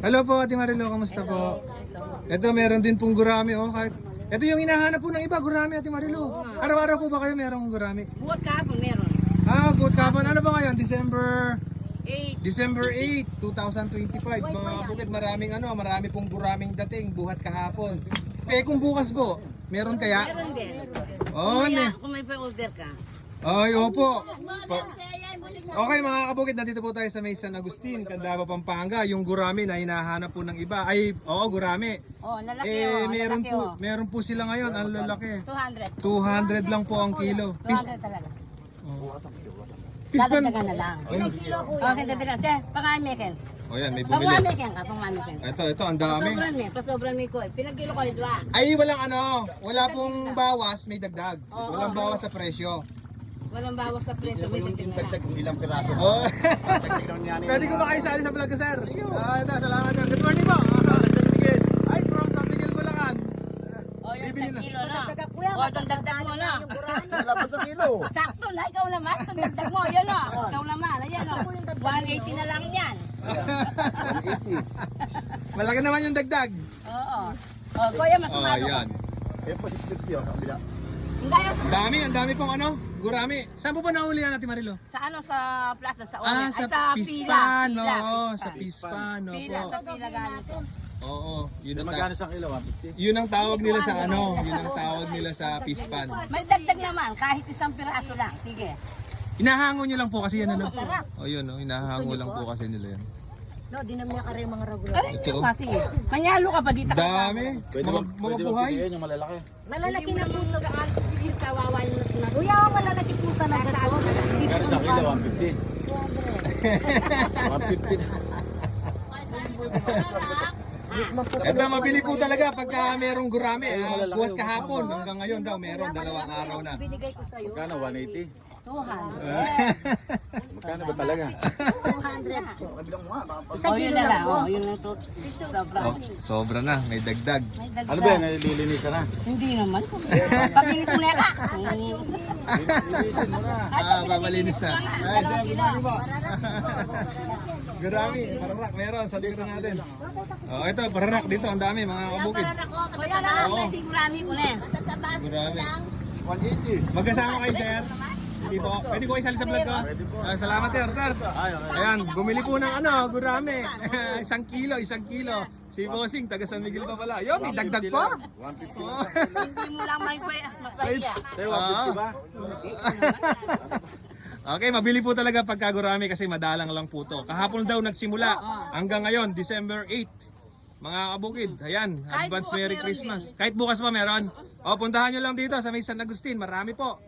Hello po, Ate Marilo, kamusta po? Ito, meron din pong gurami, oh. Ito yung hinahanap po ng iba, gurami, Ate Marilo. Araw-araw po ba kayo merong gurami? Buhat kahapon meron. Good kapon. Ano ba ngayon? December 8. 8, 2025. Mga bukid, marami pong guraming dating buhat kahapon. Kung bukas po, meron kaya? Meron din. Kung may pa-order ka. Ay, opo. Okay mga kabukid, nandito po tayo sa May San Agustin, Candaba, Pampanga. Yung gurami na hinahanap po ng iba. Gurami. Lalaki Meron po sila ngayon, ang lalaki. 200. 200 lang po ang kilo. 200 talaga. Pispan. Dadagdagan na lang. Okay, dadagdagan. Pang-amikin. Yan, may bumili. Pang-amikin ka, pang-amikin. Ito, ang dami. Pasobran mo ko. Pinagkilo ko ito Ay, wala pong bawas, may dagdag. Walang bawas sa presyo. Walang bawas sa presyo. May dagdag na lang. Ilang piraso. Pwede ko ba kayo sali sa vlog ko, sir? Salamat, sir. Good morning po. Ay, from San Miguel, Bulacan. Yung Bibili na. 1 kilo na. Itong dagdag mo na. Labas ng kilo. Sakto na, ikaw naman. Itong dagdag mo, yun o. Ikaw naman, ayan o. 180 na lang yan. Malaki naman yung dagdag. Oo. Kuya, mas malo. Yan. Yan po 650 ang kabila. Ang dami pong gurami. Saan po ba nahuli yan, Ate Marilo? Sa plaza, sa Oya. Sa Pispan, sa Pispan, Pila, sa pila galing to. Oo, yun ang Magkano sa kilo? 150? yun ang tawag nila sa yun ang tawag nila sa Pispan. May dagdag naman, kahit isang piraso lang. Sige. Inahango nyo lang po kasi yan, ano? Masarap. Yun, hinahango lang po kasi nila yan. No, di naman ka rin mga regular. Aray, Ito. sige. Manyalo ka pa dito. Dami. Mga buhay. Pwede yung malalaki. Malalaki na po nagaan. Kawawa yung na. Kuya, malalaki po talaga to. Magkano sa kilo? 150. 150. Ito, mabili po talaga pagka merong gurami. Buhat kahapon, hanggang ngayon daw meron, 2 araw na. Binigay ko sa'yo. Magkano? 180? 200. Magkano ba talaga? 200. Kabilang mo nga. Yun na lang. Yun lang to. Sobra. Sobra na, may dagdag. May dagdag. Ano ba yan? Nililinisan na? Hindi naman. Pakilit mo na ka. Lilinisin mo na. Babalinis na. Ay, sir, good morning po. Gurami, pararak, meron sa likod natin. Ito, pararak dito, ang dami, mga kabukid. Kaya na lang, may tigurami ko na. Gurami. 180. Magkasama kayo, sir? Hindi po. Pwede ko isali sa vlog ko? Salamat, sir. Ayan, bumili po ng gurami. 1 kilo, 1 kilo. Si Bossing, taga San Miguel pa pala. Yo, may dagdag pa. 150. Hindi mo lang may mapaya. Tayo, 150 ba? Okay, mabili po talaga pagka gurami kasi madalang lang po to. Kahapon daw nagsimula hanggang ngayon, December 8. Mga kabukid, ayan, advance Merry Christmas. Kahit bukas pa meron. Puntahan nyo lang dito sa May San Agustin, marami po.